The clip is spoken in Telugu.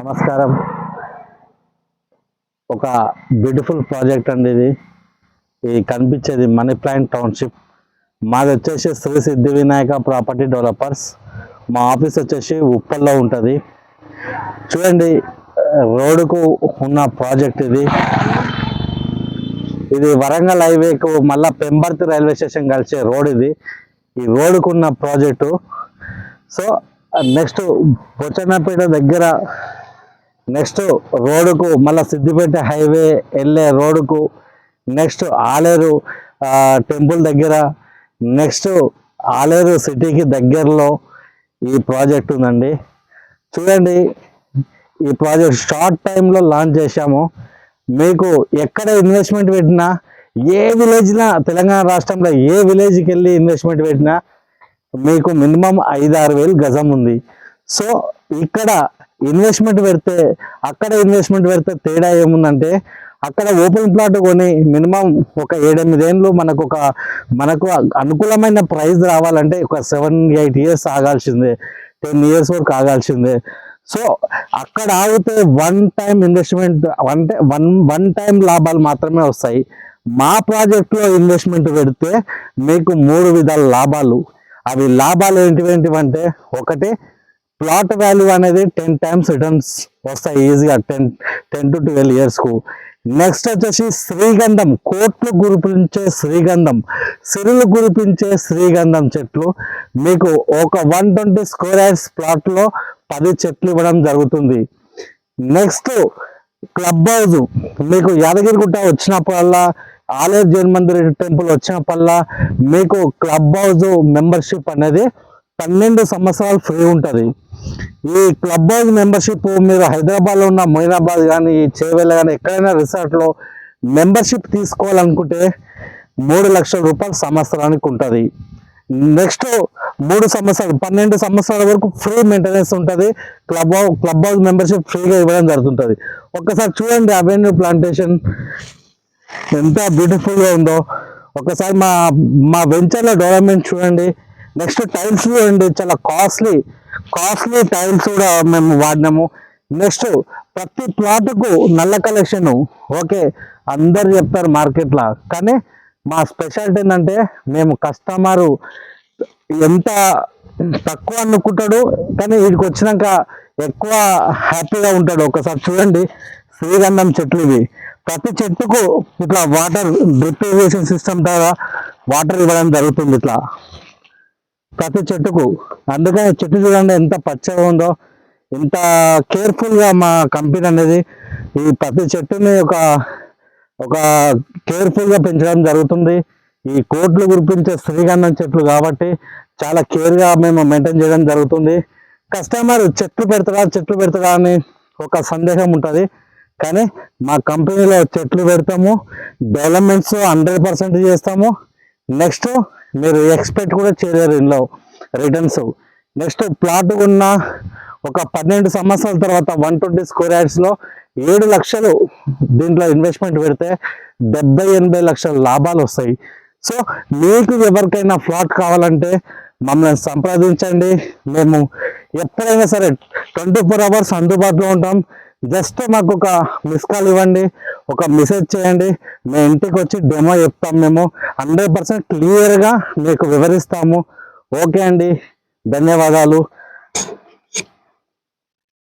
నమస్కారం. ఒక బ్యూటిఫుల్ ప్రాజెక్ట్ అండి ఇది కనిపించేది మనీ ప్లాంట్ టౌన్షిప్. మాది వచ్చేసి శ్రీ సిద్ధి వినాయక ప్రాపర్టీ డెవలపర్స్. మా ఆఫీస్ వచ్చేసి ఉప్పల్లో ఉంటుంది. చూడండి, రోడ్డుకు ఉన్న ప్రాజెక్ట్ ఇది వరంగల్ హైవేకు మళ్ళీ పెంబర్తి రైల్వే స్టేషన్ కలిసే రోడ్ ఇది. ఈ రోడ్డుకు ఉన్న ప్రాజెక్టు. సో నెక్స్ట్ బొచ్చన్నపేట దగ్గర నెక్స్ట్ రోడ్డుకు మళ్ళీ సిద్దిపేట హైవే వెళ్ళే రోడ్డుకు నెక్స్ట్ ఆలేరు టెంపుల్ దగ్గర నెక్స్ట్ ఆలేరు సిటీకి దగ్గరలో ఈ ప్రాజెక్ట్ ఉందండి. చూడండి, ఈ ప్రాజెక్ట్ షార్ట్ టైంలో లాంచ్ చేశాము. మీకు ఎక్కడ ఇన్వెస్ట్మెంట్ పెట్టినా, ఏ విలేజ్లో తెలంగాణ రాష్ట్రంలో ఏ విలేజ్కి వెళ్ళి ఇన్వెస్ట్మెంట్ పెట్టినా మీకు మినిమం 5-6 వేలు గజం ఉంది. సో ఇక్కడ ఇన్వెస్ట్మెంట్ పెడితే అక్కడ ఇన్వెస్ట్మెంట్ పెడితే తేడా ఏముందంటే, అక్కడ ఓపెన్ ప్లాట్ కొని మినిమం ఒక 7-8 ఏళ్ళు మనకు అనుకూలమైన ప్రైస్ రావాలంటే ఒక 7-8 ఇయర్స్ ఆగాల్సిందే, 10 ఇయర్స్ వరకు ఆగాల్సిందే. సో అక్కడ ఆగితే వన్ టైం ఇన్వెస్ట్మెంట్ అంటే వన్ టైం లాభాలు మాత్రమే వస్తాయి. మా ప్రాజెక్ట్లో ఇన్వెస్ట్మెంట్ పెడితే మీకు 3 విధాల లాభాలు. అవి లాభాలు ఏంటివంటే, ఒకటి ప్లాట్ వాల్యూ అనేది 10 టైమ్స్ రిటర్న్స్ వస్తాయి ఈజీగా 10 to 12 ఇయర్స్కు. నెక్స్ట్ వచ్చేసి శ్రీగంధం, కోట్లు కురిపించే శ్రీగంధం, సిరులు కురిపించే శ్రీగంధం చెట్లు మీకు ఒక 120 స్క్వేర్ యార్డ్స్ ప్లాట్లో 10 చెట్లు ఇవ్వడం జరుగుతుంది. నెక్స్ట్ క్లబ్ హౌస్, మీకు యాదగిరిగుట్ట వచ్చినప్పుడల్లా, ఆలేరు జన్మందిర్ టెంపుల్ వచ్చినప్పుడల్లా మీకు క్లబ్ హౌస్ మెంబర్షిప్ అనేది 12 సంవత్సరాలు ఫ్రీ ఉంటుంది. ఈ క్లబ్ హౌస్ మెంబర్షిప్ మీరు హైదరాబాద్లో ఉన్న మొయినాబాద్ కానీ చేవెళ్ళ కానీ ఎక్కడైనా రిసార్ట్లో మెంబర్షిప్ తీసుకోవాలనుకుంటే 3 లక్షల రూపాయలు సంవత్సరానికి ఉంటుంది. నెక్స్ట్ 3 సంవత్సరాలు 12 సంవత్సరాల వరకు ఫ్రీ మెయింటెనెన్స్ ఉంటుంది. క్లబ్ హౌస్ మెంబర్షిప్ ఫ్రీగా ఇవ్వడం జరుగుతుంటుంది. ఒక్కసారి చూడండి, అవెన్యూ ప్లాంటేషన్ ఎంత బ్యూటిఫుల్గా ఉందో. ఒకసారి మా వెంచర్లో డెవలప్మెంట్ చూడండి. నెక్స్ట్ టైల్స్ చూడండి, చాలా కాస్ట్లీ టైల్స్ కూడా మేము వాడినాము. నెక్స్ట్ ప్రతి ప్లాట్కు నల్ల కలెక్షన్. ఓకే, అందరు చెప్తారు మార్కెట్లో, కానీ మా స్పెషాలిటీ ఏంటంటే మేము కస్టమరు ఎంత తక్కువ అనుకుంటాడు కానీ వీడికి వచ్చినాక ఎక్కువ హ్యాపీగా ఉంటాడు. ఒకసారి చూడండి, శ్రీగంధం చెట్లు ఇవి. ప్రతి చెట్టుకు ఇట్లా వాటర్ డ్రిప్ ఇరిగేషన్ సిస్టమ్ ద్వారా వాటర్ ఇవ్వడం జరుగుతుంది ఇట్లా ప్రతి చెట్టుకు. అందుకని చెట్టు చూడండి ఎంత పచ్చగా ఉందో, ఎంత కేర్ఫుల్గా మా కంపెనీ అనేది ఈ ప్రతి చెట్టుని ఒక కేర్ఫుల్గా పెంచడం జరుగుతుంది. ఈ కోట్లు కురిపించే శ్రీగంధం చెట్లు కాబట్టి చాలా కేర్గా మేము మెయింటైన్ చేయడం జరుగుతుంది. కస్టమర్ చెట్లు పెడతారా అని ఒక సందేహం ఉంటుంది, కానీ మా కంపెనీలో చెట్లు పెడతాము, డెవలప్మెంట్స్ 100% చేస్తాము. నెక్స్ట్ మీరు ఎక్స్పెక్ట్ కూడా చేయలేరు ఇందులో రిటర్న్స్. నెక్స్ట్ ప్లాట్ ఉన్న ఒక 12 సంవత్సరాల తర్వాత 120 స్క్వేర్ యార్డ్స్లో 7 లక్షలు దీంట్లో ఇన్వెస్ట్మెంట్ పెడితే 70-80 లక్షల లాభాలు వస్తాయి. సో మీకు ఎవరికైనా ఫ్లాట్ కావాలంటే మమ్మల్ని సంప్రదించండి. మేము ఎప్పుడైనా సరే 24 అవర్స్ అందుబాటులో ఉంటాం. జస్ట్ మాకు ఒక మిస్ కాల్ ఇవ్వండి, ఒక మెసేజ్ చేయండి, మేము ఇంటికి వచ్చి డెమో చెప్తాం. మేము 100% క్లియర్గా మీకు వివరిస్తాము. ఓకే అండి, ధన్యవాదాలు.